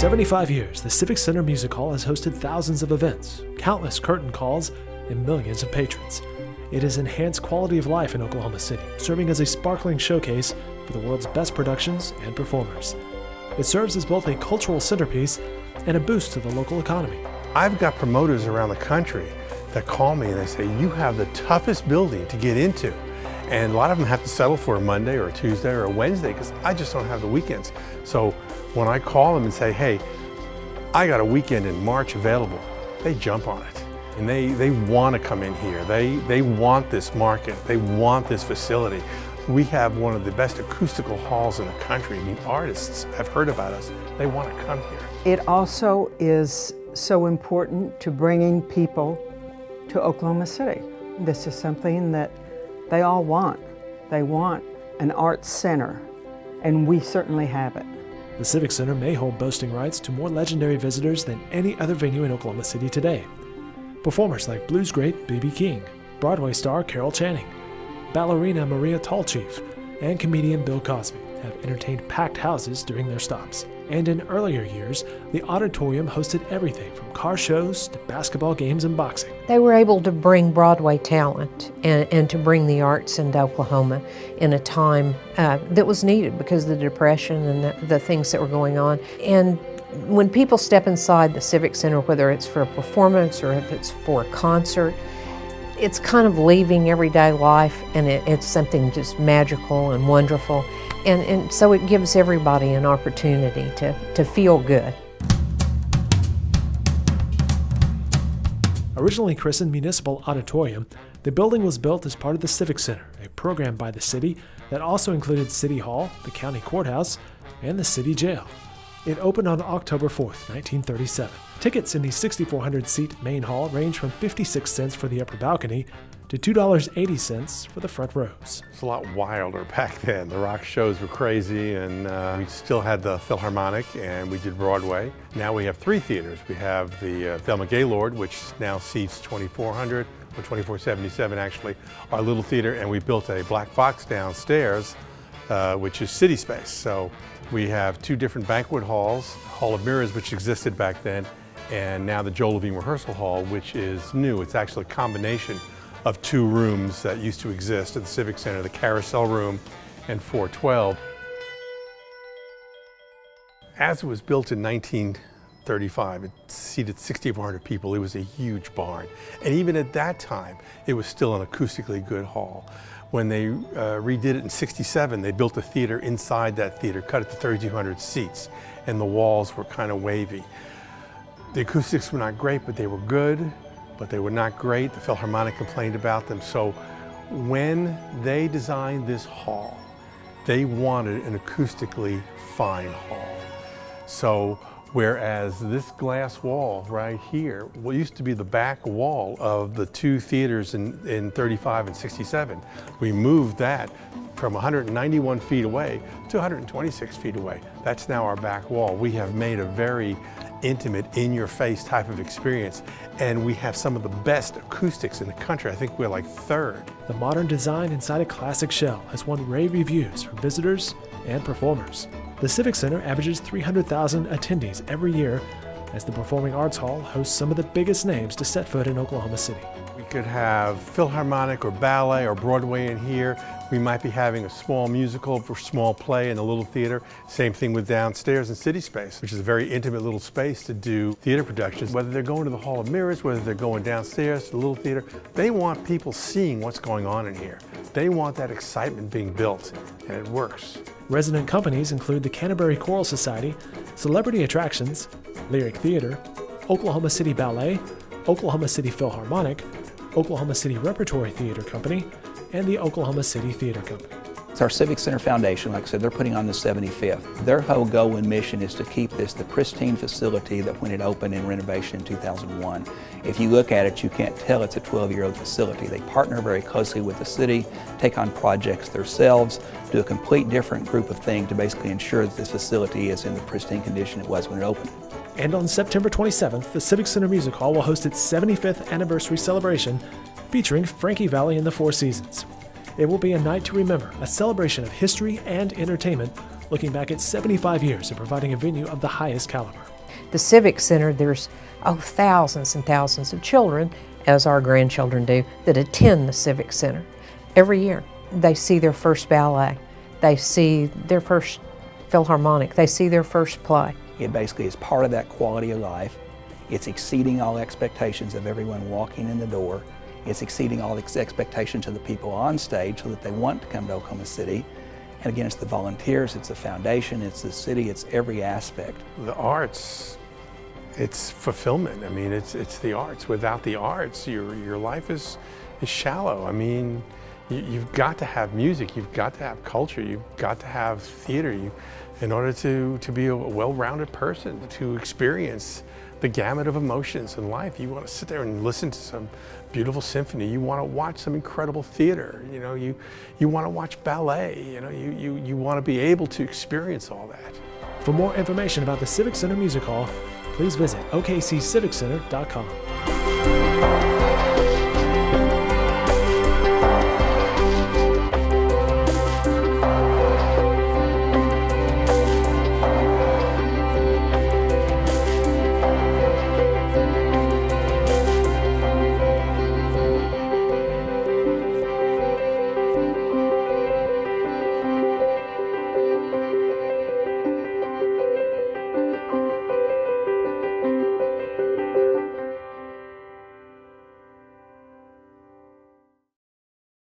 75 years, the Civic Center Music Hall has hosted thousands of events, countless curtain calls, and millions of patrons. It has enhanced quality of life in Oklahoma City, serving as a sparkling showcase for the world's best productions and performers. It serves as both a cultural centerpiece and a boost to the local economy. I've got promoters around the country that call me and they say, you have the toughest building to get into. And a lot of them have to settle for a Monday or a Tuesday or a Wednesday because I just don't have the weekends. So when I call them and say, hey, I got a weekend in March available, they jump on it. And they want to come in here. They want this market. They want this facility. We have one of the best acoustical halls in the country. I mean, artists have heard about us. They want to come here. It also is so important to bringing people to Oklahoma City. This is something that they all want. They want an arts center, and we certainly have it. The Civic Center may hold boasting rights to more legendary visitors than any other venue in Oklahoma City today. Performers like blues great B.B. King, Broadway star Carol Channing, ballerina Maria Tallchief, and comedian Bill Cosby have entertained packed houses during their stops. And in earlier years, the auditorium hosted everything from car shows to basketball games and boxing. They were able to bring Broadway talent and to bring the arts into Oklahoma in a time that was needed because of the Depression and the things that were going on. And when people step inside the Civic Center, whether it's for a performance or if it's for a concert, it's kind of leaving everyday life, and it's something just magical and wonderful. And so it gives everybody an opportunity to feel good. Originally christened Municipal Auditorium, the building was built as part of the Civic Center, a program by the city that also included City Hall, the county courthouse, and the city jail. It opened on October 4th, 1937. Tickets in the 6,400-seat main hall range from 56 cents for the upper balcony to $2.80 for the front rows. It's a lot wilder back then. The rock shows were crazy, and we still had the Philharmonic, and we did Broadway. Now we have three theaters. We have the Thelma Gaylord, which now seats 2,400, or 2,477 actually, our little theater, and we built a black box downstairs, which is City Space. So we have two different banquet halls, Hall of Mirrors, which existed back then, and now the Joel Levine Rehearsal Hall, which is new. It's actually a combination of two rooms that used to exist at the Civic Center, the Carousel Room and 412. As it was built in 1935, it seated 6,400 people. It was a huge barn. And even at that time, it was still an acoustically good hall. When they redid it in '67, they built a theater inside that theater, cut it to 3,200 seats, and the walls were kind of wavy. The acoustics were not great, but they were good. But they were not great. The Philharmonic complained about them. So when they designed this hall, they wanted an acoustically fine hall. So whereas this glass wall right here, what used to be the back wall of the two theaters in 35 and 67, we moved that from 191 feet away to 126 feet away. That's now our back wall. We have made a very intimate, in-your-face type of experience, and we have some of the best acoustics in the country. I think we're like third. The modern design inside a classic shell has won rave reviews from visitors and performers. The Civic Center averages 300,000 attendees every year as the Performing Arts Hall hosts some of the biggest names to set foot in Oklahoma City. We could have Philharmonic or ballet or Broadway in here. We might be having a small musical for small play in the little theater. Same thing with downstairs in City Space, which is a very intimate little space to do theater productions. Whether they're going to the Hall of Mirrors, whether they're going downstairs to the little theater, they want people seeing what's going on in here. They want that excitement being built, and it works. Resident companies include the Canterbury Choral Society, Celebrity Attractions, Lyric Theater, Oklahoma City Ballet, Oklahoma City Philharmonic, Oklahoma City Repertory Theater Company, and the Oklahoma City Theater Company. It's our Civic Center Foundation. Like I said, they're putting on the 75th. Their whole goal and mission is to keep this the pristine facility that when it opened in renovation in 2001. If you look at it, you can't tell it's a 12-year-old facility. They partner very closely with the city, take on projects themselves, do a complete different group of things to basically ensure that this facility is in the pristine condition it was when it opened. And on September 27th, the Civic Center Music Hall will host its 75th anniversary celebration featuring Frankie Valli and the Four Seasons. It will be a night to remember, a celebration of history and entertainment looking back at 75 years of providing a venue of the highest caliber. The Civic Center, there's thousands and thousands of children, as our grandchildren do, that attend the Civic Center. Every year, they see their first ballet, they see their first Philharmonic, they see their first play. It basically is part of that quality of life. It's exceeding all expectations of everyone walking in the door. It's exceeding all expectations of the people on stage so that they want to come to Oklahoma City. And again, it's the volunteers, it's the foundation, it's the city, it's every aspect. The arts, it's fulfillment. I mean, it's the arts. Without the arts, your life is shallow. I mean, you've got to have music, you've got to have culture, you've got to have theater in order to be a well-rounded person, to experience the gamut of emotions in life. You want to sit there and listen to some beautiful symphony. You want to watch some incredible theater. You know, you want to watch ballet. You know, you want to be able to experience all that. For more information about the Civic Center Music Hall, please visit okcciviccenter.com.